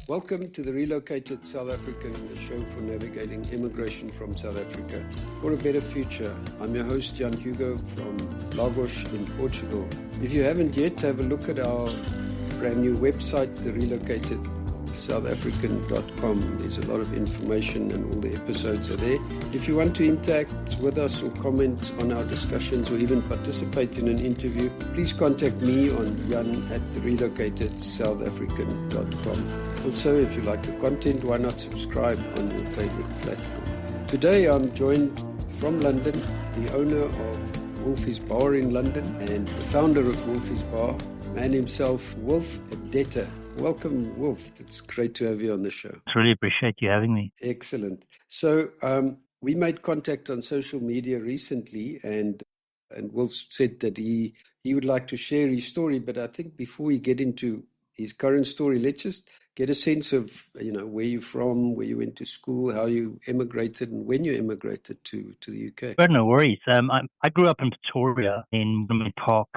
Welcome to the Relocated South African, the show for navigating immigration from South Africa for a better future. I'm your host, Jan Hugo from Lagos in Portugal. If you haven't yet, have a look at our brand new website, the relocatedsouthafrican.com. There's a lot of information and all the episodes are there. If you want to interact with us or comment on our discussions or even participate in an interview, please contact me on jan@relocatedsouthafrican.com. Also, if you like the content, why not subscribe on your favorite platform? Today I'm joined from London, the owner of Wolfies Bar in London and the founder of Wolfies Bar, man himself, Wolf Dette. Welcome, Wolf. It's great to have you on the show. I really appreciate you having me. Excellent. So we made contact on social media recently, and Wolf said that he would like to share his story. But I think before we get into his current story, let's just get a sense of, where you're from, where you went to school, how you immigrated, and when you immigrated to the UK. But no worries. I grew up in Pretoria, in Woodman Park,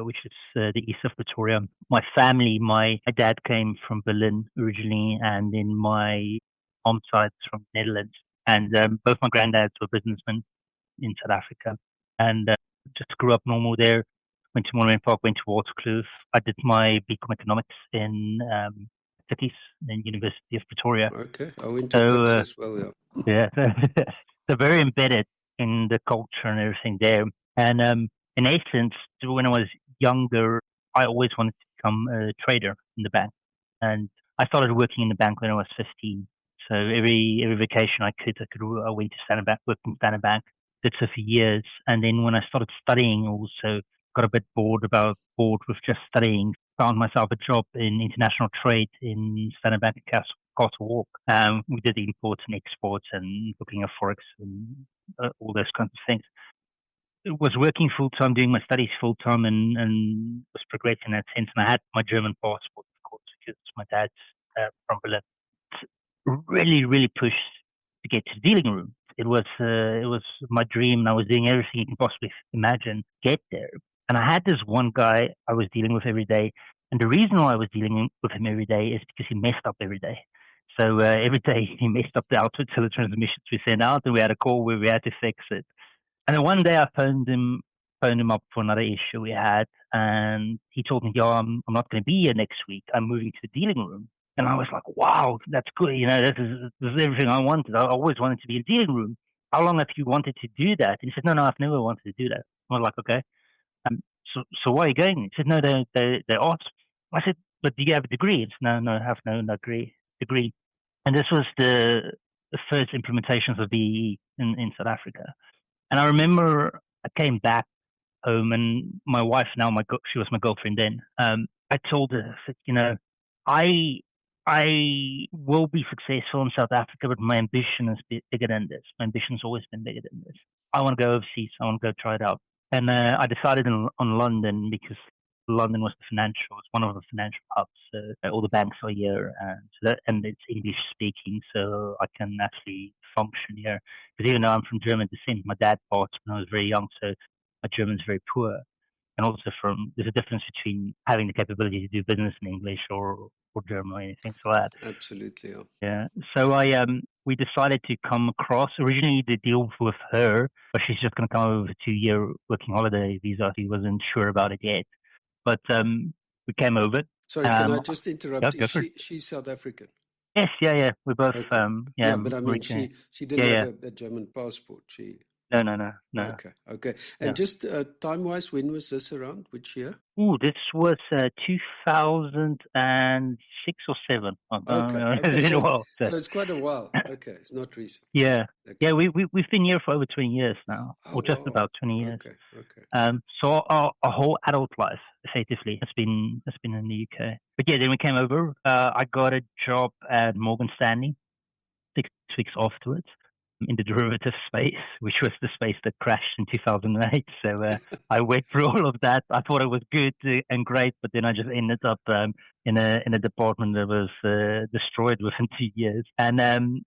which is the east of Pretoria. My family, my dad came from Berlin originally, and then my mom's side is from the Netherlands. And both my granddads were businessmen in South Africa. And just grew up normal there. Went to Woodman Park, went to Waterkloof. I did my BCom economics in cities in University of Pretoria. Okay, I went to Tuks as well, yeah. So very embedded in the culture and everything there. And in essence, when I was younger, I always wanted to become a trader in the bank. And I started working in the bank when I was 15. So every vacation I went to Standard Bank, worked in Standard Bank, did so for years. And then when I started studying, also got a bit bored with just studying. Found myself a job in international trade in Standard Bank at Castle Walk. We did imports and exports and looking at forex and all those kinds of things. I was working full time, doing my studies full time, and was progressing in that sense. And I had my German passport, of course, because my dad's from Berlin. Really, really pushed to get to the dealing room. It was my dream, and I was doing everything you can possibly imagine to get there. And I had this one guy I was dealing with every day. And the reason why I was dealing with him every day is because he messed up every day. So every day he messed up the output to the transmissions we sent out, and we had a call where we had to fix it. And then one day I phoned him up for another issue we had, and he told me, I'm not going to be here next week. I'm moving to the dealing room. And I was like, wow, that's good. This is everything I wanted. I always wanted to be in the dealing room. How long have you wanted to do that? And he said, no, I've never wanted to do that. I was like, okay. So why are you going? He said, no, they asked. I said, but do you have a degree? He said, no, I have no degree. And this was the first implementations of BEE in South Africa. And I remember I came back home, and my wife now, she was my girlfriend then. I told her, I said, I will be successful in South Africa, but my ambition is bigger than this. My ambition's always been bigger than this. I want to go overseas. I want to go try it out. And I decided on London because London was one of the financial hubs. All the banks are here, and it's English speaking, so I can actually function here. Because even though I'm from German descent, my dad passed when I was very young, so my German's very poor. And also there's a difference between having the capability to do business in English or German or anything like that. Absolutely. Yeah. So we decided to come across. Originally, the deal with her, but she's just going to come over with a 2-year working holiday visa. He wasn't sure about it yet, but we came over. Sorry, can I just interrupt you? She's South African. Yes, yeah. We both. Okay. But I mean, she didn't have a German passport. No. Okay. And just time-wise, when was this around? Which year? This was 2006 or 7. Okay. So it's quite a while. Okay, it's not recent. Yeah. Okay. Yeah, we've been here for over 20 years now, or just about 20 years. Okay. So our whole adult life, effectively, has been in the UK. But yeah, then we came over. I got a job at Morgan Stanley 6 weeks afterwards, in the derivative space, which was the space that crashed in 2008. So I went through all of that. I thought it was good and great, but then I just ended up in a department that was destroyed within 2 years. And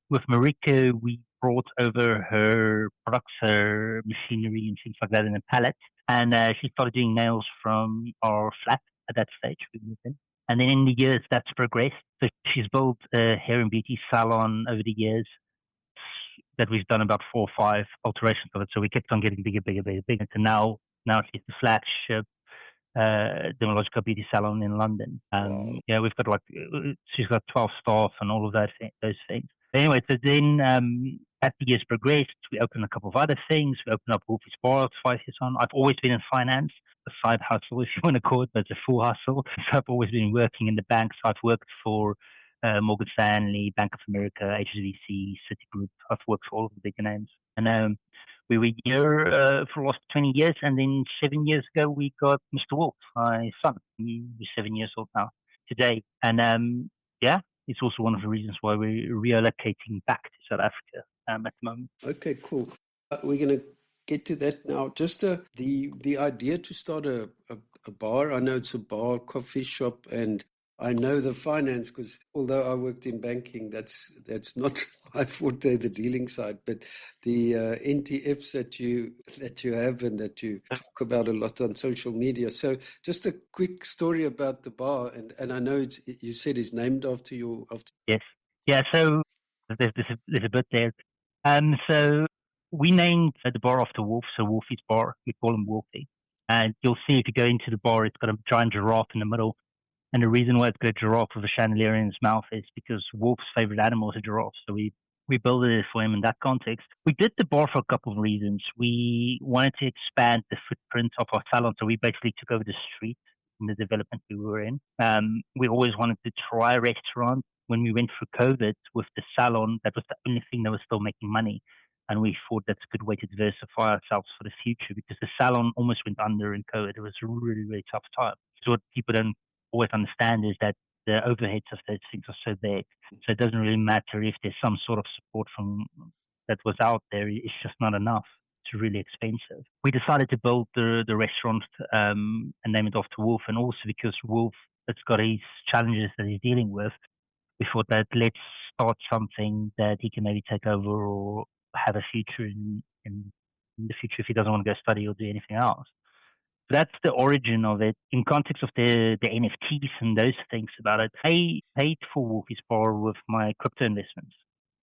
with Marika, we brought over her products, her machinery and things like that in a pallet. And she started doing nails from our flat at that stage we moved in. And then in the years, that's progressed. So she's built a hair and beauty salon over the years that we've done about 4 or 5 alterations of it. So we kept on getting bigger, bigger, bigger, bigger. And now she's the flagship dermatological beauty salon in London. Wow. Yeah, we've got she's got 12 staff and all of those things. Anyway, so then as the years progressed, we opened a couple of other things. We opened up Wolfies Bar 5 years on. I've always been in finance, a side hustle, if you want to call it, but it's a full hustle. So I've always been working in the banks. I've worked for Morgan Stanley, Bank of America, HSBC, Citigroup. I've worked for all of the bigger names. And we were here for the last 20 years, and then 7 years ago, we got Mr. Wolf, my son. He's 7 years old now today. And yeah, it's also one of the reasons why we're relocating back to South Africa at the moment. Okay, cool. We're going to get to that now. Just the idea to start a bar. I know it's a bar, coffee shop, and I know the finance because although I worked in banking, that's not my forte, the dealing side. But the NTFs that you have and that you talk about a lot on social media. So just a quick story about the bar, and I know you said it's named after your. Yes, yeah. So there's a bit there. So we named the bar after Wolf, so Wolfies Bar. We call him Wolfie, and you'll see if you go into the bar, it's got a giant giraffe in the middle. And the reason why it's got a giraffe with a chandelier in his mouth is because Wolf's favorite animal is a giraffe. So we built it for him in that context. We did the bar for a couple of reasons. We wanted to expand the footprint of our salon. So we basically took over the street in the development we were in. We always wanted to try a restaurant. When we went through COVID with the salon, that was the only thing that was still making money. And we thought that's a good way to diversify ourselves for the future because the salon almost went under in COVID. It was a really, really tough time. So what people don't always understand is that the overheads of those things are so big. So it doesn't really matter if there's some sort of support from that was out there. It's just not enough. It's really expensive. We decided to build the restaurant and name it after Wolf, and also because Wolf has got his challenges that he's dealing with. We thought that let's start something that he can maybe take over or have a future in the future if he doesn't want to go study or do anything else. That's the origin of it. In context of the NFTs and those things about it, I paid for Wolfies Bar with my crypto investments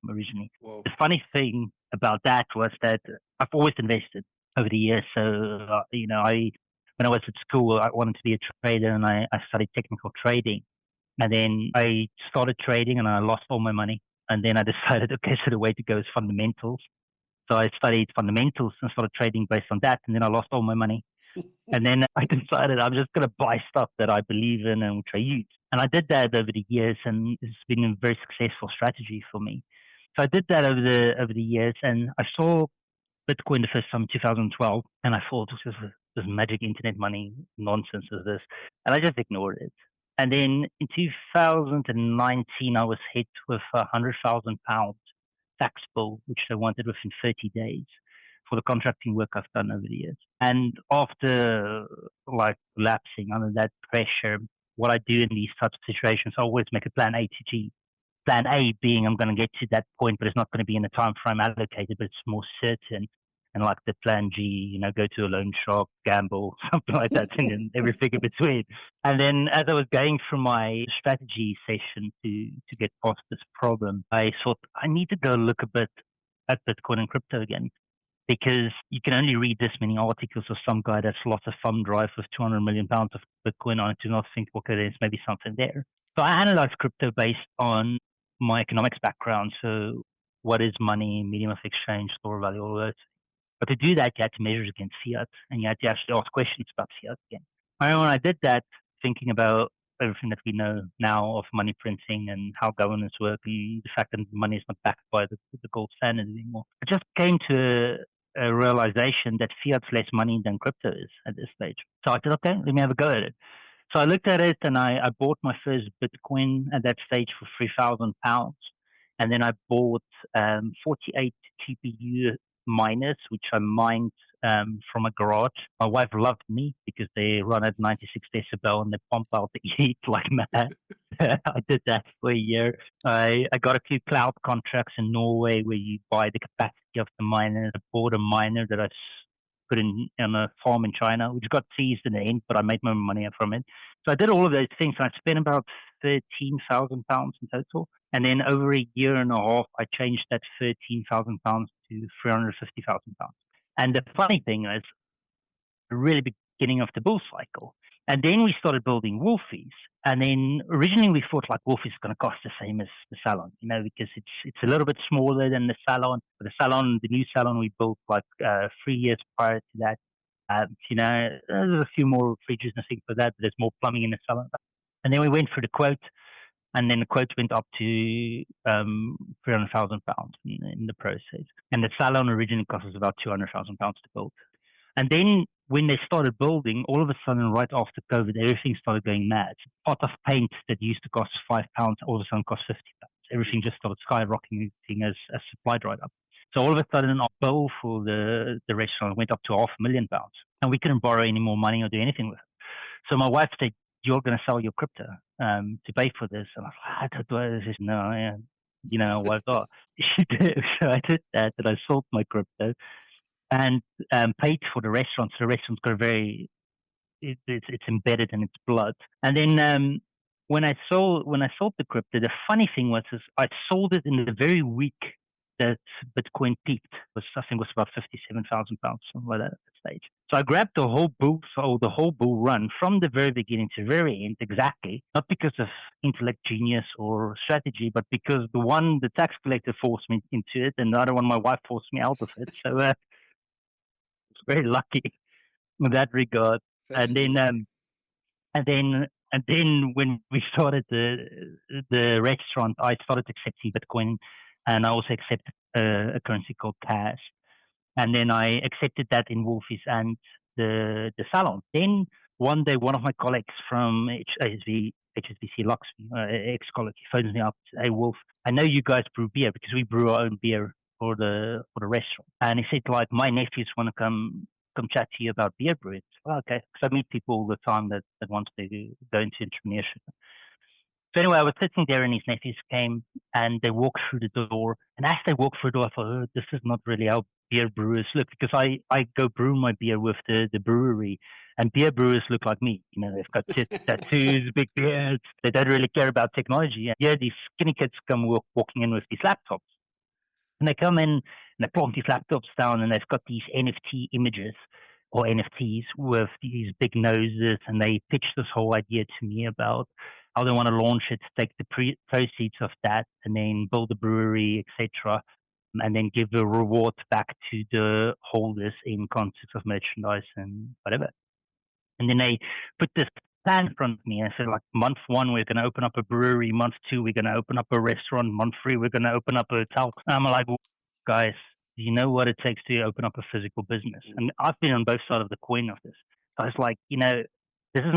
originally. Whoa. The funny thing about that was that I've always invested over the years. So, when I was at school, I wanted to be a trader and I studied technical trading. And then I started trading and I lost all my money. And then I decided, okay, so the way to go is fundamentals. So I studied fundamentals and started trading based on that. And then I lost all my money. And then I decided I'm just going to buy stuff that I believe in and which I use. And I did that over the years, and it's been a very successful strategy for me. So I did that over the years, and I saw Bitcoin the first time in 2012, and I thought this magic internet money nonsense is this, and I just ignored it. And then in 2019, I was hit with £100,000 tax bill, which they wanted within 30 days. For the contracting work I've done over the years. And after lapsing under that pressure, what I do in these types of situations, I always make a plan A to G. Plan A being I'm going to get to that point, but it's not going to be in the time frame allocated, but it's more certain. And like the plan G, go to a loan shark, gamble, something like that, and then everything in between. And then as I was going through my strategy session to get past this problem, I thought I need to go look a bit at Bitcoin and crypto again. Because you can only read this many articles of some guy that's lost a thumb drive with 200 million pounds of Bitcoin on it to not think, okay, there's maybe something there. So I analyzed crypto based on my economics background. So what is money, medium of exchange, store value, all those. But to do that, you had to measure it against fiat, and you had to actually ask questions about fiat again. And when I did that, thinking about everything that we know now of money printing and how governments work, and the fact that money is not backed by the gold standard anymore, I just came to a realization that fiat's less money than crypto is at this stage. So I said, okay, let me have a go at it. So I looked at it and I bought my first Bitcoin at that stage for £3,000. And then I bought 48 GPU miners, which I mined from a garage. My wife loved me because they run at 96 decibel and they pump out the heat like mad. I did that for a year. I got a few cloud contracts in Norway where you buy the capacity of the miner. I bought a miner that I put in on a farm in China, which got seized in the end, but I made my money from it. So I did all of those things. I spent about £13,000 in total. And then over a year and a half, I changed that £13,000 to £350,000. And the funny thing is, the really beginning of the bull cycle. And then we started building Wolfies. And then originally we thought like Wolfies is going to cost the same as the salon, because it's a little bit smaller than the salon. But the new salon we built like 3 years prior to that. There's a few more fridges and things for that, but there's more plumbing in the salon. And then we went for the quote, and then the quote went up to £300,000 in the process. And the salon originally cost us about £200,000 to build. And then when they started building, all of a sudden, right after COVID, everything started going mad. A pot of paint that used to cost £5 all of a sudden cost £50. Everything just started skyrocketing as supply dried up. So all of a sudden, our bill for the restaurant went up to £500,000, and we couldn't borrow any more money or do anything with it. So my wife said, "You're going to sell your crypto to pay for this." And I was like, "I don't do this." No, why not? She did. So I did that, and I sold my crypto and paid for the restaurant. So the restaurant's got it's embedded in its blood. And then when I sold the crypto, the funny thing was I sold it in the very week that Bitcoin peaked. I think it was about £57,000, something like that at that stage. So I grabbed the whole bull run from the very beginning to the very end, exactly, not because of intellect, genius, or strategy, but because the tax collector forced me into it, and the other one, my wife, forced me out of it. So it's very lucky in that regard. And then when we started the restaurant, I started accepting Bitcoin, and I also accepted a currency called cash. And then I accepted that in Wolfies and the salon. Then one day, one of my colleagues from HSBC Luxembourg, ex-colleague, phones me up, "Hey Wolf, I know you guys brew beer because we brew our own beer for the restaurant." And he said, like, "My nephews want to come chat to you about beer brewing." Well, okay, because I meet people all the time that want to go into entrepreneurship. So anyway, I was sitting there, and his nephews came, and they walked through the door. And as they walked through the door, I thought, this is not really how beer brewers look, because I go brew my beer with the brewery, and beer brewers look like me. They've got tattoos, big beards. They don't really care about technology. And yeah, these skinny kids come walking in with these laptops. And they come in, and they plonk these laptops down, and they've got these NFT images or NFTs with these big noses, and they pitch this whole idea to me about how they want to launch it, take the proceeds of that, and then build a brewery, etc., and then give the reward back to the holders in context of merchandise and whatever. And then they put this plan in front of me and said, like, month 1, we're going to open up a brewery. Month 2, we're going to open up a restaurant. Month 3, we're going to open up a hotel. And I'm like, well, guys, do you know what it takes to open up a physical business? And I've been on both sides of the coin of this. So I was like, this is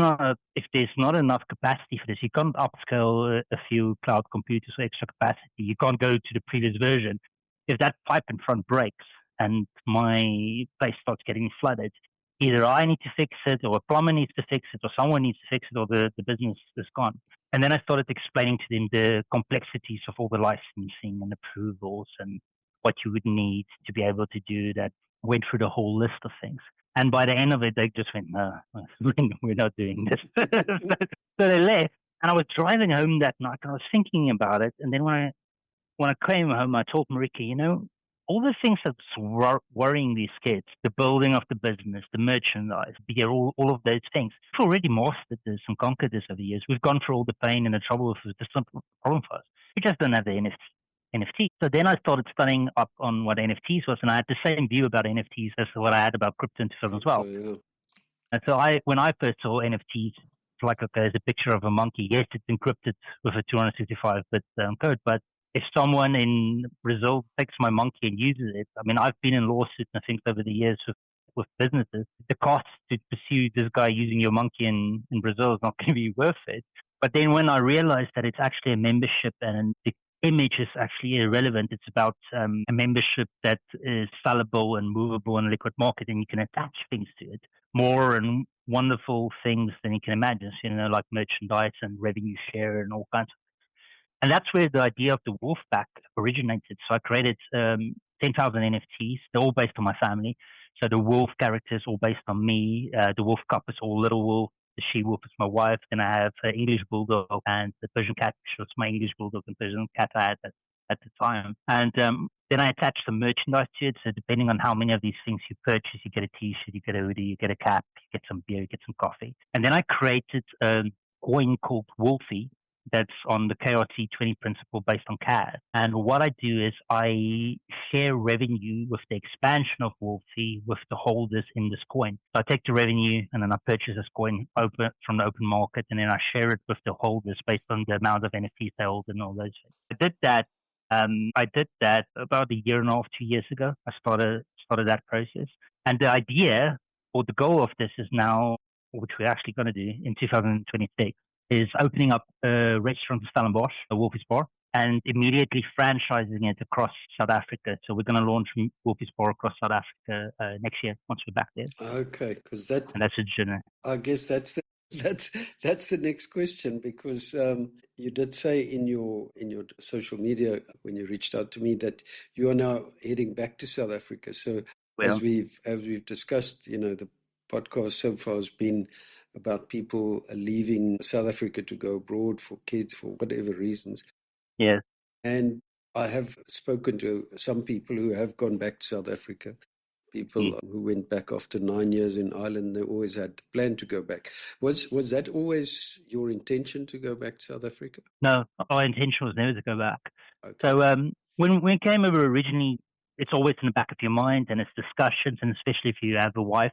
if there's not enough capacity for this, you can't upscale a few cloud computers for extra capacity. You can't go to the previous version. If that pipe in front breaks and my place starts getting flooded, either I need to fix it, or a plumber needs to fix it, or someone needs to fix it, or the business is gone. And then I started explaining to them the complexities of all the licensing and approvals and what you would need to be able to do that. Went through the whole list of things. And by the end of it, they just went, "No, we're not doing this." So they left. And I was driving home that night, and I was thinking about it. And then when I came home, I told Marika, all the things that's worrying these kids, the building of the business, the merchandise, beer, all of those things, we've already mastered this and conquered this over the years. We've gone through all the pain and the trouble with it. It's not a problem for us. We just don't have the NFT. So then I started studying up on what NFTs was, and I had the same view about NFTs as what I had about crypto in 2000 as well. Yeah. And so when I first saw NFTs, it's like, okay, there's a picture of a monkey. Yes, it's encrypted with a 255-bit code, but if someone in Brazil takes my monkey and uses it, I mean, I've been in lawsuits and things over the years with businesses. The cost to pursue this guy using your monkey in Brazil is not going to be worth it. But then when I realized that it's actually a membership and the image is actually irrelevant, it's about a membership that is sellable and movable in a liquid market, and you can attach things to it, more and wonderful things than you can imagine, like merchandise and revenue share and all kinds of. And that's where the idea of the Wolf Pack originated. So I created 10,000 NFTs. They're all based on my family. So the wolf character is all based on me. The wolf cup is all little wolf. The she wolf is my wife. Then I have an English bulldog and the Persian cat, which was my English bulldog and Persian cat I had at the time. And then I attach some merchandise to it. So depending on how many of these things you purchase, you get a t-shirt, you get a hoodie, you get a cap, you get some beer, you get some coffee. And then I created a coin called Wolfie that's on the KRT20 principle based on CAD. And what I do is I share revenue with the expansion of Wolfie with the holders in this coin. So I take the revenue and then I purchase this coin from the open market, and then I share it with the holders based on the amount of NFTs they hold and all those things. I did that about a year and a half, 2 years ago. I started that process. And the idea or the goal of this is now, which we're actually going to do in 2026, is opening up a restaurant in Stellenbosch, a Wolfies Bar, and immediately franchising it across South Africa. So we're going to launch Wolfies Bar across South Africa next year once we're back there. Okay, because that's a journey. I guess that's the next question, because you did say in your social media when you reached out to me that you are now heading back to South Africa. So as we've discussed, the podcast so far has been about people leaving South Africa to go abroad for kids, for whatever reasons. Yeah. And I have spoken to some people who have gone back to South Africa, people who went back after 9 years in Ireland. They always had planned to go back. Was that always your intention to go back to South Africa? No, our intention was never to go back. Okay. So when we came over originally, it's always in the back of your mind, and it's discussions, and especially if you have a wife.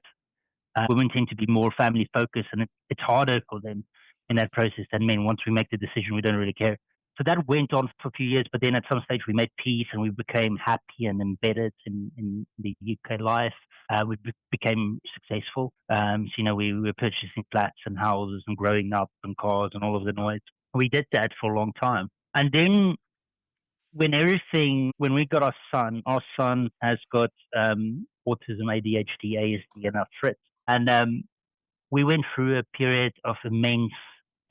Women tend to be more family focused, and it's harder for them in that process than men. Once we make the decision, we don't really care. So that went on for a few years, but then at some stage we made peace and we became happy and embedded in the UK life. We became successful. So, we were purchasing flats and houses and growing up and cars and all of the noise. We did that for a long time. And then when we got our son has got autism, ADHD, ASD, and arthritis. And we went through a period of immense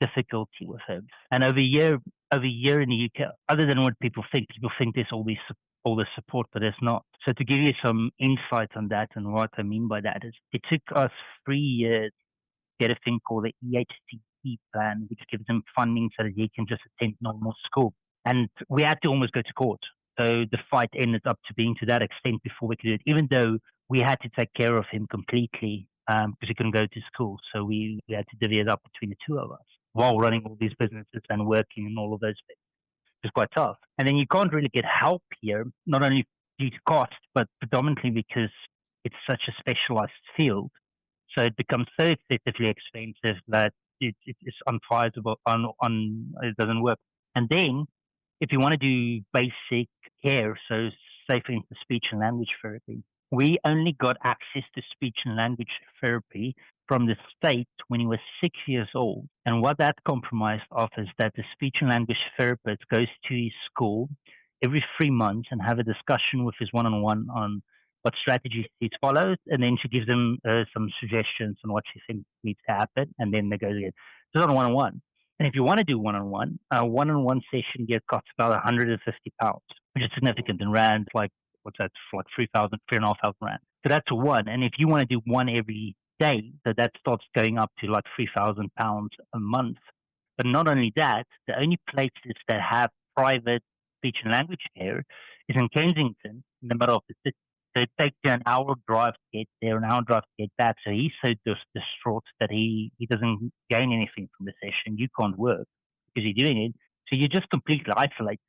difficulty with him. And over a year in the UK, other than what people think there's all this support, but there's not. So to give you some insight on that and what I mean by that is, it took us 3 years to get a thing called the E33 plan, which gives him funding so that he can just attend normal school. And we had to almost go to court. So the fight ended up to being to that extent before we could do it, even though we had to take care of him completely because he couldn't go to school. So we had to divvy it up between the two of us while running all these businesses and working and all of those things. It was quite tough. And then you can't really get help here, not only due to cost, but predominantly because it's such a specialized field. So it becomes so excessively expensive that it's unfeasible, it doesn't work. And then if you want to do basic care, so say for instance speech and language therapy, we only got access to speech and language therapy from the state when he was 6 years old. And what that compromised of is that the speech and language therapist goes to his school every 3 months and have a discussion with his one-on-one on what strategies he follows, and then she gives them some suggestions on what she thinks needs to happen, and then they go again. So it's not a one-on-one. And if you want to do one-on-one, a one-on-one session here costs about £150, which is significant in rand, like, what's that, like 3,500 rand. So that's one. And if you want to do one every day, so that starts going up to like £3,000 a month. But not only that, the only places that have private speech and language care is in Kensington, in the middle of the city. So it takes you an hour drive to get there, an hour drive to get back. So he's so distraught that he doesn't gain anything from the session. You can't work because you're doing it. So you're just completely isolated.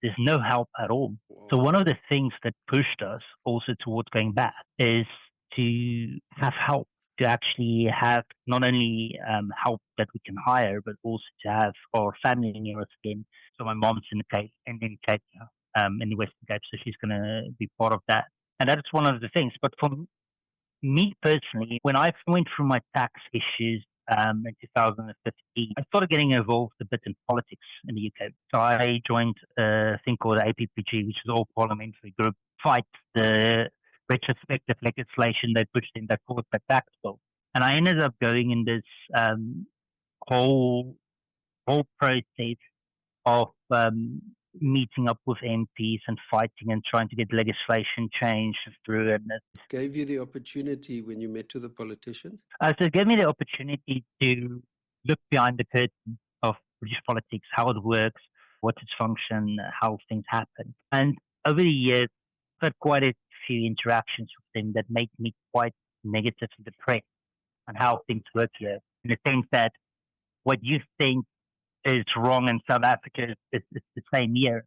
There's no help at all. So one of the things that pushed us also towards going back is to have help, to actually have not only help that we can hire, but also to have our family near us again. So my mom's in Cape now, in the Western Cape, so she's going to be part of that. And that's one of the things. But for me personally, when I went through my tax issues in 2015, I started getting involved a bit in politics in the UK. So I joined a thing called APPG, which is All Parliamentary Group, fight the retrospective legislation they pushed in that caused the tax bill. And I ended up going in this whole process of meeting up with MPs and fighting and trying to get legislation changed through. And gave you the opportunity when you met with the politicians? so it gave me the opportunity to look behind the curtain of British politics, how it works, what's its function, how things happen. And over the years, I've had quite a few interactions with them that made me quite negative and depressed on how things work here, in the sense that what you think is wrong in South Africa is the same here.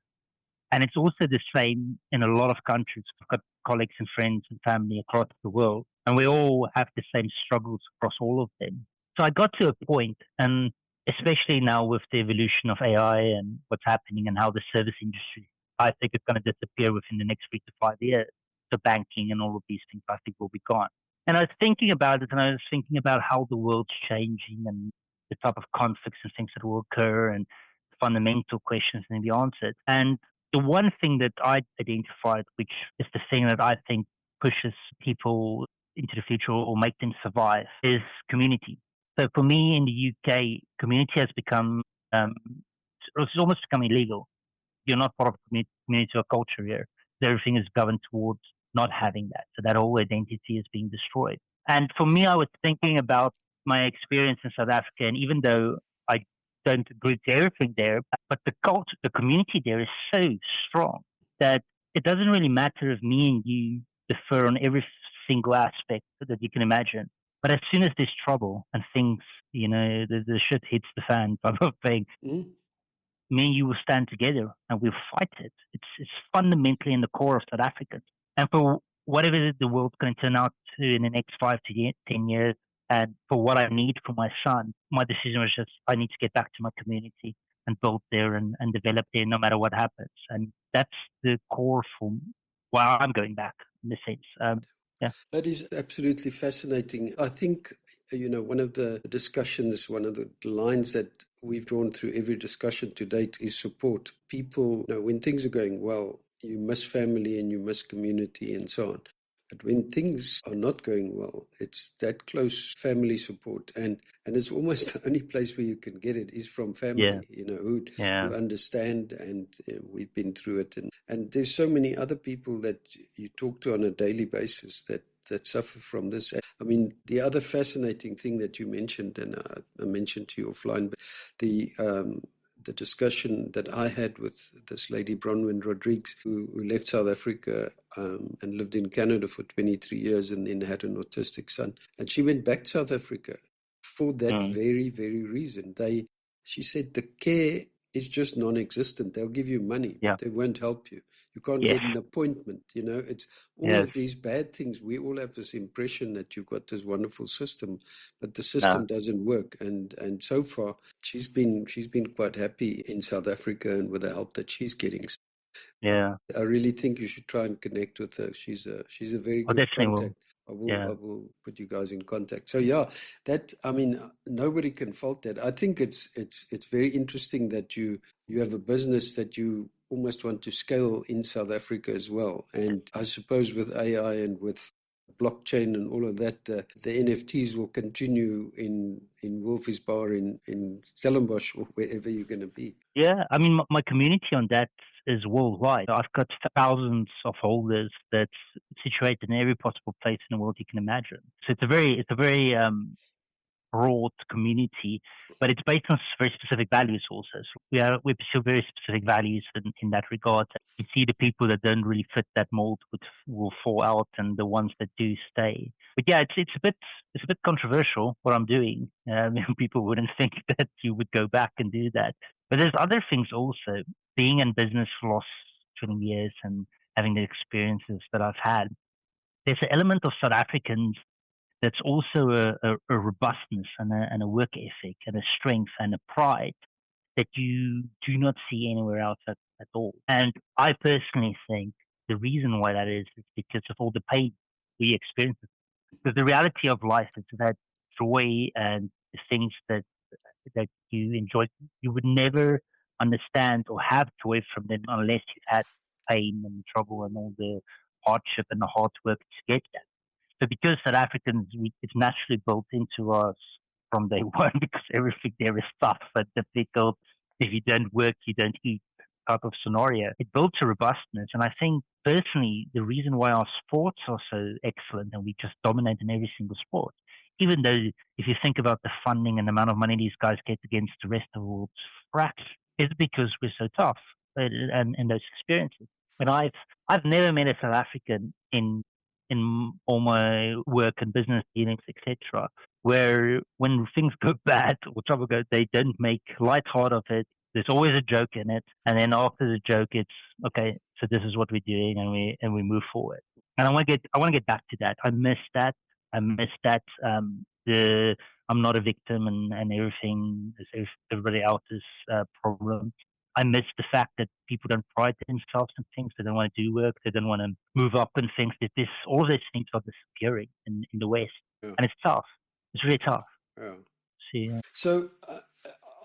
And it's also the same in a lot of countries. I've got colleagues and friends and family across the world, and we all have the same struggles across all of them. So I got to a point, and especially now with the evolution of AI and what's happening and how the service industry, I think it's going to disappear within the next 3 to 5 years. So banking and all of these things, I think, will be gone. And I was thinking about it, and I was thinking about how the world's changing and the type of conflicts and things that will occur and fundamental questions need to be answered. And the one thing that I identified, which is the thing that I think pushes people into the future or make them survive, is community. So for me in the UK, community has become, it's almost become illegal. You're not part of a community or culture here. Everything is governed towards not having that. So that whole identity is being destroyed. And for me, I was thinking about my experience in South Africa, and even though I don't agree to everything there, but the culture, the community there is so strong that it doesn't really matter if me and you differ on every single aspect that you can imagine. But as soon as there's trouble and things, the shit hits the fan type of thing, me and you will stand together and we'll fight it. It's fundamentally in the core of South Africans. And for whatever the world's going to turn out to in the next 5 to 10 years, and for what I need for my son, my decision was just I need to get back to my community and build there and develop there no matter what happens. And that's the core for why I'm going back in a sense. Yeah. That is absolutely fascinating. I think, one of the discussions, one of the lines that we've drawn through every discussion to date is support. People, when things are going well, you miss family and you miss community and so on. But when things are not going well, it's that close family support. And it's almost the only place where you can get it is from family, who understand, and we've been through it. And there's so many other people that you talk to on a daily basis that suffer from this. I mean, the other fascinating thing that you mentioned, and I mentioned to you offline, but the discussion that I had with this lady, Bronwyn Rodrigues, who left South Africa and lived in Canada for 23 years and then had an autistic son. And she went back to South Africa for that very, very reason. She said the care is just non-existent. They'll give you money, but they won't help you. You can't get an appointment. It's all of these bad things. We all have this impression that you've got this wonderful system, but the system doesn't work. And so far, she's been quite happy in South Africa and with the help that she's getting. Yeah, I really think you should try and connect with her. She's a very good contact. I will put you guys in contact. So nobody can fault that. I think it's very interesting that you have a business that you almost want to scale in South Africa as well. And I suppose with AI and with blockchain and all of that, the NFTs will continue in Wolfies Bar in Stellenbosch or wherever you're going to be. Yeah, I mean, my community on that is worldwide. I've got thousands of holders that's situated in every possible place in the world you can imagine. So it's a very broad community, but it's based on very specific values also. So we pursue very specific values in that regard. You see the people that don't really fit that mold will fall out, and the ones that do stay. But yeah, it's a bit controversial what I'm doing. People wouldn't think that you would go back and do that. But there's other things also. Being in business for the last 20 years and having the experiences that I've had, there's an element of South Africans that's also a robustness and a work ethic and a strength and a pride that you do not see anywhere else at all. And I personally think the reason why that is because of all the pain we experience. Because the reality of life is that joy and the things that you enjoy, you would never understand or have joy from them unless you've had pain and trouble and all the hardship and the hard work to get that. So because South Africans, it's naturally built into us from day one because everything there is tough and difficult. If you don't work, you don't eat. type of scenario, it builds a robustness. And I think personally, the reason why our sports are so excellent and we just dominate in every single sport, even though if you think about the funding and the amount of money these guys get against the rest of the world's fraction, is because we're so tough and those experiences. And I've never met a South African in all my work and business dealings, etc., where when things go bad or trouble goes, they don't make light heart of it. There's always a joke in it, and then after the joke, it's okay. So this is what we're doing, and we move forward. And I want to get back to that. I miss that. I miss that. The I'm not a victim, and everything is everybody else's problem. I miss the fact that people don't pride themselves in things. They don't want to do work. They don't want to move up in things. That this all these things are disappearing in the West, and it's tough. It's really tough. Yeah. See, So,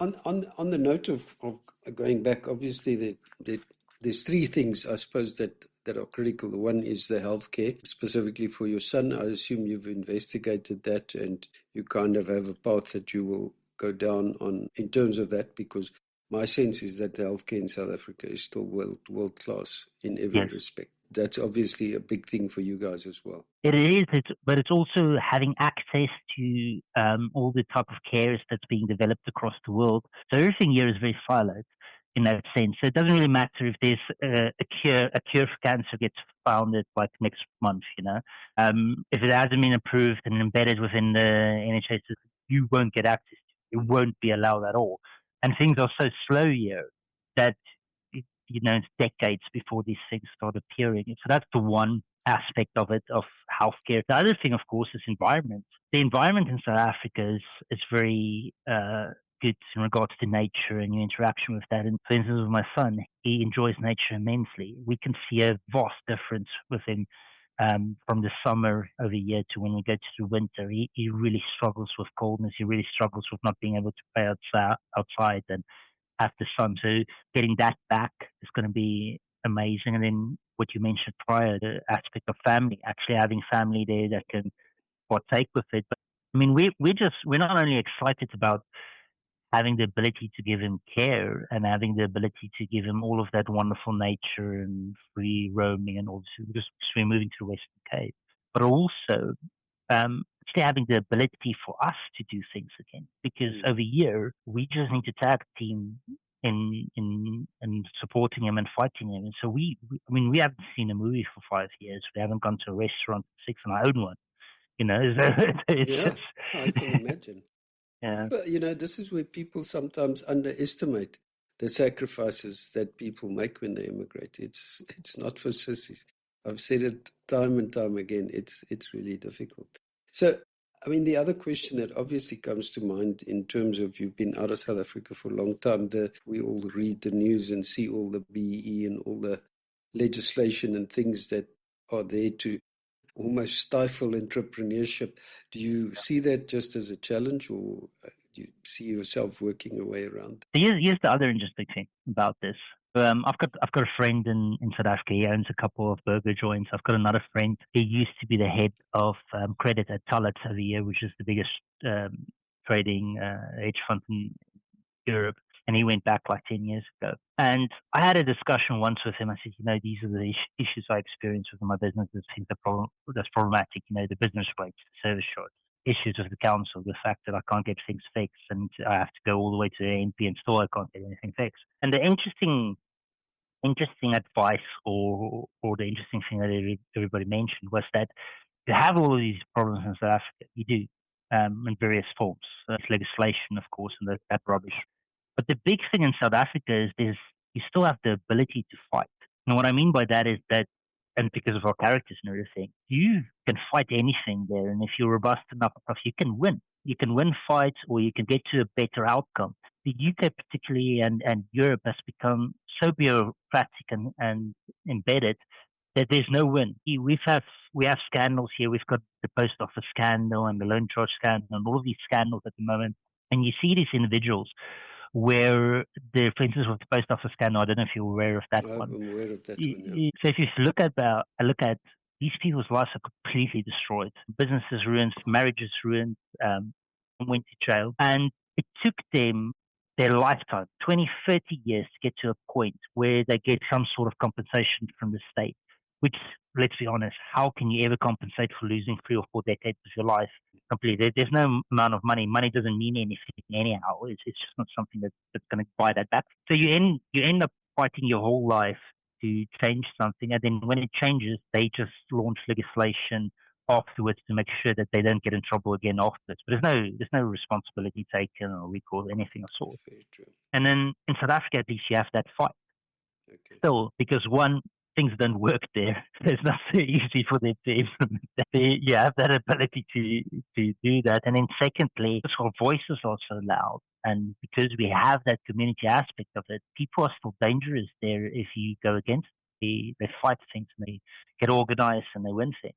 on the note of going back, obviously there's three things I suppose that are critical. The one is the healthcare, specifically for your son. I assume you've investigated that, and you kind of have a path that you will go down on in terms of that, because my sense is that the healthcare in South Africa is still world class in every respect. That's obviously a big thing for you guys as well. It is, but it's also having access to all the type of cares that's being developed across the world. So everything here is very siloed in that sense. So it doesn't really matter if there's a cure for cancer gets founded like next month, if it hasn't been approved and embedded within the NHS, you won't get access to it. It won't be allowed at all. And things are so slow here that it's decades before these things start appearing. So that's the one aspect of it, of healthcare. The other thing, of course, is environment. The environment in South Africa is very good in regards to nature and your interaction with that. And for instance, with my son, he enjoys nature immensely. We can see a vast difference with him from the summer over here to when we go to the winter. He really struggles with coldness. He really struggles with not being able to play outside and have the sun. So getting that back is going to be amazing. And then what you mentioned prior, the aspect of family, actually having family there that can partake with it. But I mean, we're not only excited about having the ability to give him care and having the ability to give him all of that wonderful nature and free roaming and all this, because we're moving to the Western Cape, but also actually having the ability for us to do things again. Because over here, we just need to tag team in supporting him and fighting him. And so we haven't seen a movie for 5 years. We haven't gone to a restaurant for 6, and I own one. Just, I can imagine. Yeah. But, this is where people sometimes underestimate the sacrifices that people make when they immigrate. It's not for sissies. I've said it time and time again. It's really difficult. So, I mean, the other question that obviously comes to mind in terms of you've been out of South Africa for a long time, we all read the news and see all the BEE and all the legislation and things that are there to almost stifle entrepreneurship. Do you see that just as a challenge, or do you see yourself working your way around? Here's the other interesting thing about this. I've got a friend in South Africa. He owns a couple of burger joints. I've got another friend. He used to be the head of credit at Talat over here, which is the biggest trading hedge fund in Europe. And he went back like 10 years ago. And I had a discussion once with him. I said, these are the issues I experience within my business. There's things that's problematic. The business rates, the service charge, issues with the council, the fact that I can't get things fixed and I have to go all the way to the ANP and still I can't get anything fixed. And the interesting advice or the interesting thing that everybody mentioned was that you have all of these problems in South Africa. You do, in various forms. There's legislation, of course, and that rubbish. But the big thing in South Africa is you still have the ability to fight. And what I mean by that is that, and because of our characters and everything, you can fight anything there. And if you're robust enough, you can win. You can win fights, or you can get to a better outcome. The UK particularly and Europe has become so bureaucratic and embedded that there's no win. We have scandals here. We've got the post office scandal and the loan charge scandal and all of these scandals at the moment. And you see these individuals where for instance, with the post office scandal, I don't know if you're aware of that one. I'm aware of that one, yeah. So if you look at these people's lives are completely destroyed. Businesses ruined, marriages ruined, went to jail. And it took them their lifetime, 20, 30 years to get to a point where they get some sort of compensation from the state, which, let's be honest, how can you ever compensate for losing 3 or 4 decades of your life completely? There's no amount of money. Money doesn't mean anything anyhow. It's just not something that's going to buy that back. So you end up fighting your whole life to change something. And then when it changes, they just launch legislation afterwards to make sure that they don't get in trouble again afterwards. But there's no responsibility taken or recall, anything of sort. That's very true. And then in South Africa, at least you have that fight. Okay. Still, because one, things don't work there. It's not so easy for them to implement that. You have that ability to do that. And then secondly, because our voices are so loud, and because we have that community aspect of it, people are still dangerous there if you go against. They fight things and they get organized and they win things.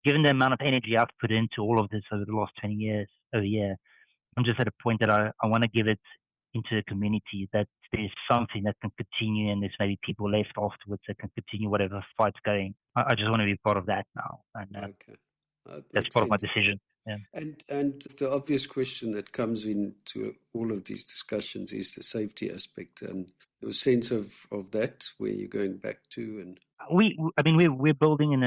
Given the amount of energy I've put into all of this over the last 20 years, I'm just at a point that I want to give it into a community, that there's something that can continue and there's maybe people left afterwards that can continue whatever fight's going. I just want to be part of that now. And Okay. that's part of my decision. Yeah. And the obvious question that comes into all of these discussions is the safety aspect and your sense of that, where you're going back to. And we're building in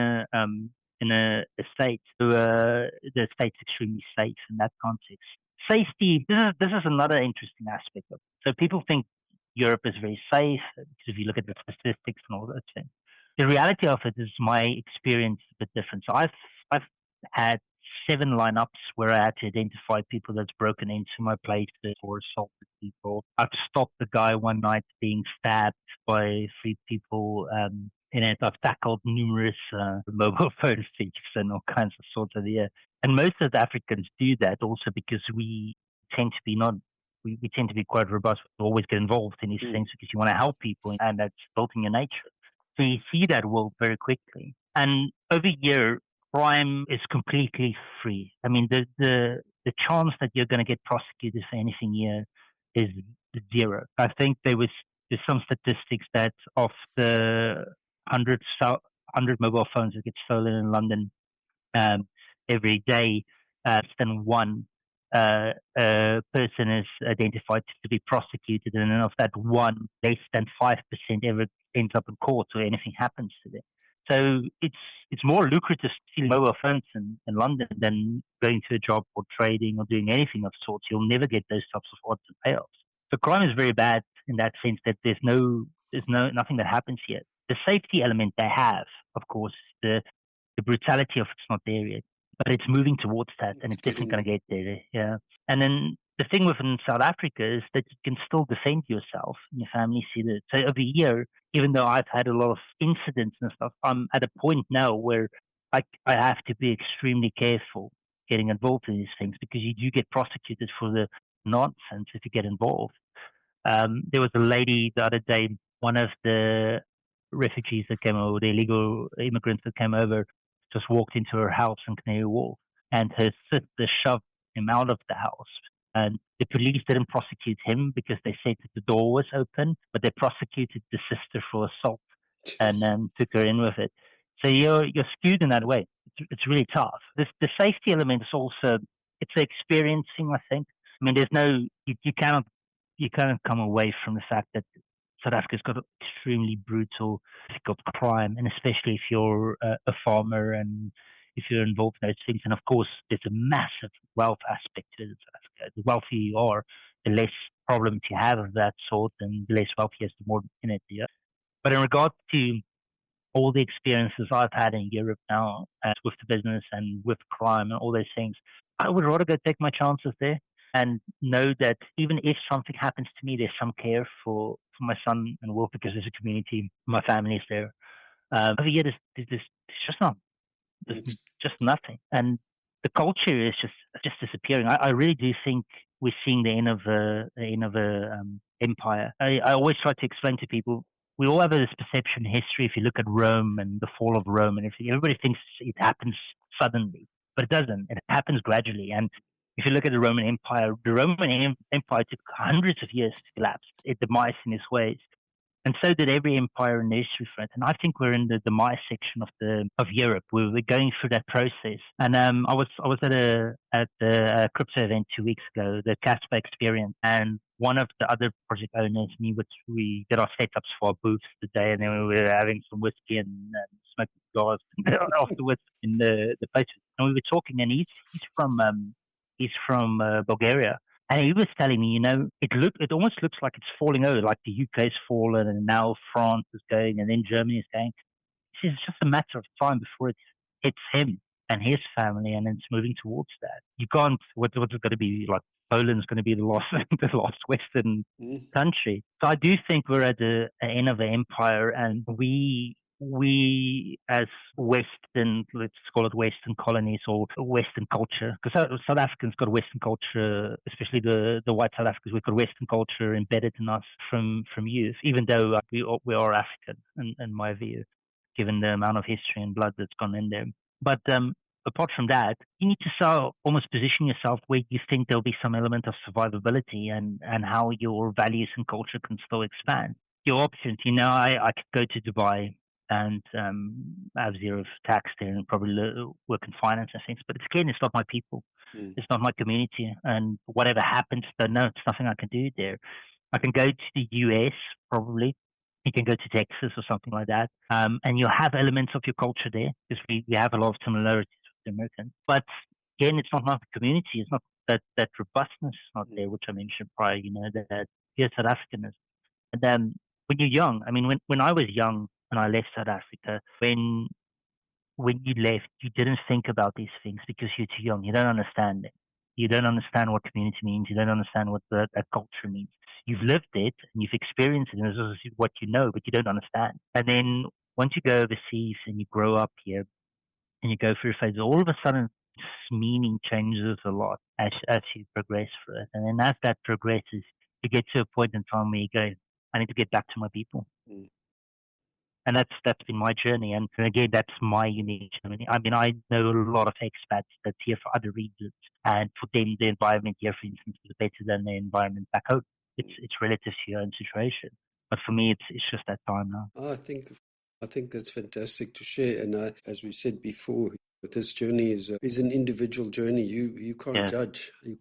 a state, so the state's extremely safe in that context. Safety, this is another interesting aspect of it. So people think Europe is very safe because if you look at the statistics and all those things. The reality of it is my experience is a bit different. So I've had 7 lineups where I had to identify people that's broken into my places or assaulted people. I've stopped the guy one night being stabbed by 3 people. In it, I've tackled numerous mobile phone thieves and all kinds of sorts of And most of the Africans do that also because we tend to be not. We tend to be quite robust. We always get involved in these things because you want to help people, and that's built in your nature. So you see that world very quickly. And over here, crime is completely free. I mean, the chance that you're going to get prosecuted for anything here is 0. I think there's some statistics that of the 100 mobile phones that get stolen in London every day, less than 1 person is identified to be prosecuted, and of that 1, less than 5% ever ends up in court or anything happens to them. So it's more lucrative stealing mobile phones in London than going to a job or trading or doing anything of sorts. You'll never get those types of odds and payoffs. So crime is very bad in that sense that there's nothing that happens here. The safety element they have, of course, the brutality of it's not there yet, but it's moving towards that, and it's definitely going to get there. Yeah. And then the thing within South Africa is that you can still defend yourself and your family see that. So over here, even though I've had a lot of incidents and stuff, I'm at a point now where I have to be extremely careful getting involved in these things because you do get prosecuted for the nonsense if you get involved. There was a lady the other day, one of the refugees that came over, the illegal immigrants that came over, just walked into her house in Canary Wharf, and her sister shoved him out of the house. And the police didn't prosecute him because they said that the door was open, but they prosecuted the sister for assault and took her in with it. So you're skewed in that way. It's really tough. The safety element is also, it's experiencing, I think. I mean, there's no, you cannot come away from the fact that South Africa's got extremely brutal, difficult crime, and especially if you're a farmer and if you're involved in those things. And of course, there's a massive wealth aspect to it in South Africa. The wealthier you are, the less problems you have of that sort, and the less wealth you have, the more in it. Yeah. But in regard to all the experiences I've had in Europe now with the business and with crime and all those things, I would rather go take my chances there and know that even if something happens to me, there's some care for my son and Wolf because there's a community, my family is there. Over here, there's just not. There's just nothing. And the culture is just disappearing. I really do think we're seeing the end of empire. I always try to explain to people, we all have this perception history. If you look at Rome and the fall of Rome and everything, everybody thinks it happens suddenly, but it doesn't. It happens gradually. And if you look at the Roman Empire took hundreds of years to collapse. It demised in its ways. And so did every empire in the history front. And I think we're in the Maya section of Europe. We're going through that process. And I was at the crypto event 2 weeks ago, the Casper Experience, and one of the other project owners, we did our setups for our booths today, and then we were having some whiskey and smoking cigars afterwards in the place. And we were talking, and he's from Bulgaria. And he was telling me, it almost looks like it's falling over, like the UK's fallen, and now France is going, and then Germany is going. He says it's just a matter of time before it hits him and his family, and it's moving towards that. You can't. What's it going to be like? Poland's going to be the last Western country. So I do think we're at the end of the empire, and we as Western, let's call it Western colonies or Western culture, because South Africans got Western culture, especially the white South Africans, we've got Western culture embedded in us from youth, even though we are African, in my view, given the amount of history and blood that's gone in there. But apart from that, you need to almost position yourself where you think there'll be some element of survivability and how your values and culture can still expand. Your options, I could go to Dubai and have zero tax there and probably work in finance and things. But it's not my people. It's not my community. And whatever happens, but no, it's nothing I can do there. I can go to the US, probably. You can go to Texas or something like that. And you'll have elements of your culture there because we have a lot of similarities with the Americans. But again, it's not my community. It's not that robustness is not there, which I mentioned prior, that here South African is. And then when you're young, I mean, when I was young, and I left South Africa, when you left, you didn't think about these things because you're too young. You don't understand it. You don't understand what community means. You don't understand what that culture means. You've lived it and you've experienced it, and this is what you know, but you don't understand. And then once you go overseas and you grow up here and you go through a phase, all of a sudden meaning changes a lot as you progress through it. And then as that progresses, you get to a point in time where you go, I need to get back to my people. And that's been my journey. And again, that's my unique journey. I mean, I know a lot of expats that's here for other reasons. And for them, the environment here, for instance, is better than the environment back home. It's relative to your own situation. But for me, it's just that time now. I think that's fantastic to share. And as we said before, this journey is an individual journey. You can't judge. You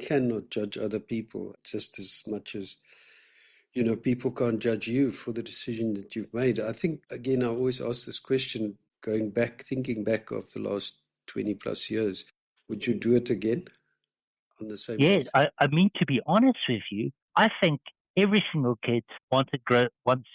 cannot judge other people just as much as people can't judge you for the decision that you've made. I think, again, I always ask this question, thinking back of the last 20 plus years, would you do it again on the same path? I mean, to be honest with you, I think every single kid once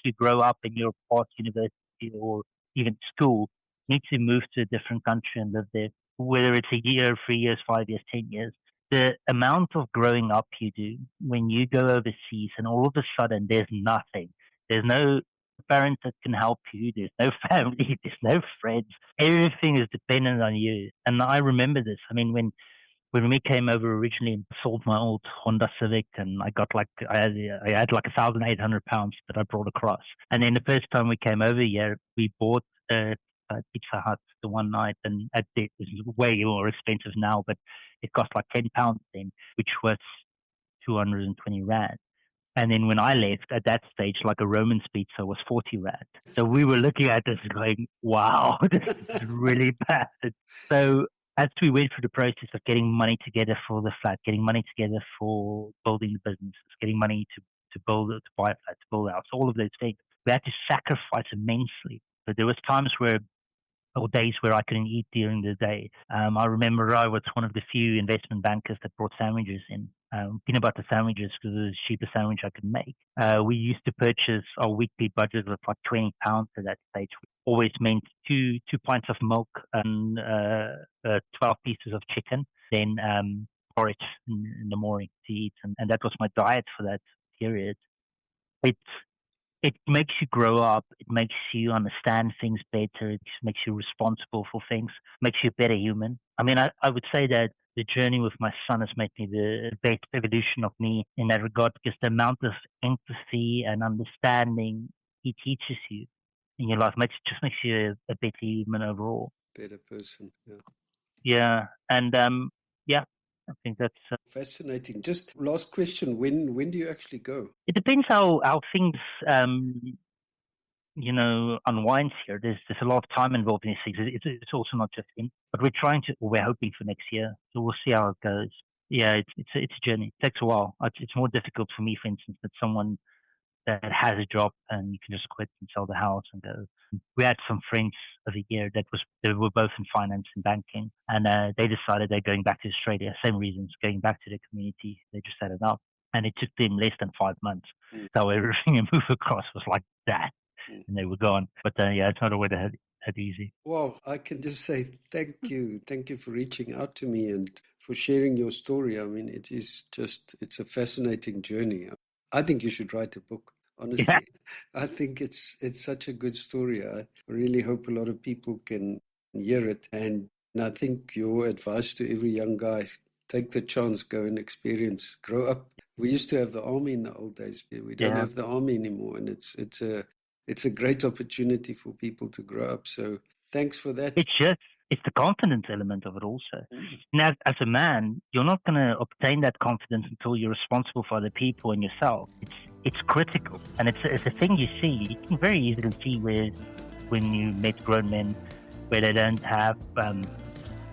you grow up and you're past university or even school, needs to move to a different country and live there, whether it's a year, 3 years, 5 years, 10 years. The amount of growing up you do when you go overseas and all of a sudden there's nothing. There's no parents that can help you. There's no family. There's no friends. Everything is dependent on you. And I remember this. I mean, when we came over originally, I sold my old Honda Civic and I got I had like £1,800 that I brought across. And then the first time we came over here, we bought Pizza Hut the one night, and it was way more expensive now, but it cost like £10 then, which was 220 rand. And then when I left at that stage, like a Roman's pizza was 40 rand. So we were looking at this going, wow, this is really bad. So as we went through the process of getting money together for the flat, getting money together for building the business, getting money to buy a flat, to build a house, all of those things, we had to sacrifice immensely. But there was times or days where I couldn't eat during the day. I remember I was one of the few investment bankers that brought sandwiches in, peanut butter sandwiches, because it was the cheapest sandwich I could make. We used to purchase our weekly budget of like £20 at that stage. Always meant two pints of milk and 12 pieces of chicken, then porridge in the morning to eat. And that was my diet for that period. It makes you grow up. It makes you understand things better. It makes you responsible for things. Makes you a better human. I mean, I would say that the journey with my son has made me the best evolution of me in that regard, because the amount of empathy and understanding he teaches you in your life just makes you a better human overall. Better person, yeah. Yeah, and I think that's fascinating. Just last question: when do you actually go? it depends how things unwinds here. There's a lot of time involved in these things. It's also not just in, but we're hoping for next year. So we'll see how it goes. Yeah, it's a journey. It takes a while. It's more difficult for me, for instance, that someone that has a job and you can just quit and sell the house and go. We had some friends over here they were both in finance and banking, and they decided they're going back to Australia. Same reasons, going back to the community. They just set it up, and it took them less than 5 months. So everything and move across was like that, and they were gone. But it's not always that easy. Well, I can just say thank you for reaching out to me and for sharing your story. I mean, it's a fascinating journey. I think you should write a book. Honestly, Yeah. I think it's such a good story. I really hope a lot of people can hear it. And I think your advice to every young guy, take the chance, go and experience, grow up. We used to have the army in the old days. We don't have the army anymore. And it's a great opportunity for people to grow up. So thanks for that. It's the confidence element of it also. Now, as a man, you're not going to obtain that confidence until you're responsible for other people and yourself. It's critical, and it's a thing you see. You can very easily see when you meet grown men where they don't have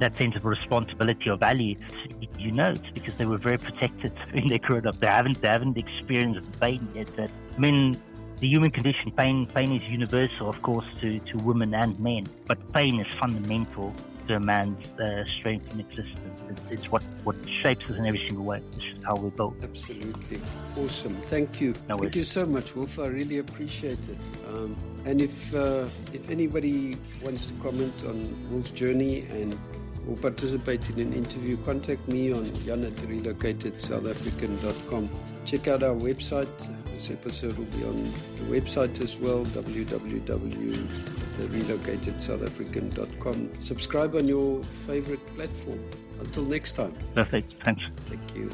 that sense of responsibility or value. You know, it's because they were very protected when they grew up. They haven't experienced the pain yet. The human condition, pain is universal, of course, to women and men. But pain is fundamental to a man's strength in existence. It's what shapes us in every single way. It's just how we're built. Absolutely. Awesome. Thank you. Thank you so much, Wolf. I really appreciate it. And if anybody wants to comment on Wolf's journey or participate in an interview, contact me on jan@relocatedSouthAfrican.com. Check out our website. This episode will be on the website as well, www.relocatedSouthAfrican.com. Subscribe on your favorite platform. Until next time. Perfect. Thanks. Thank you.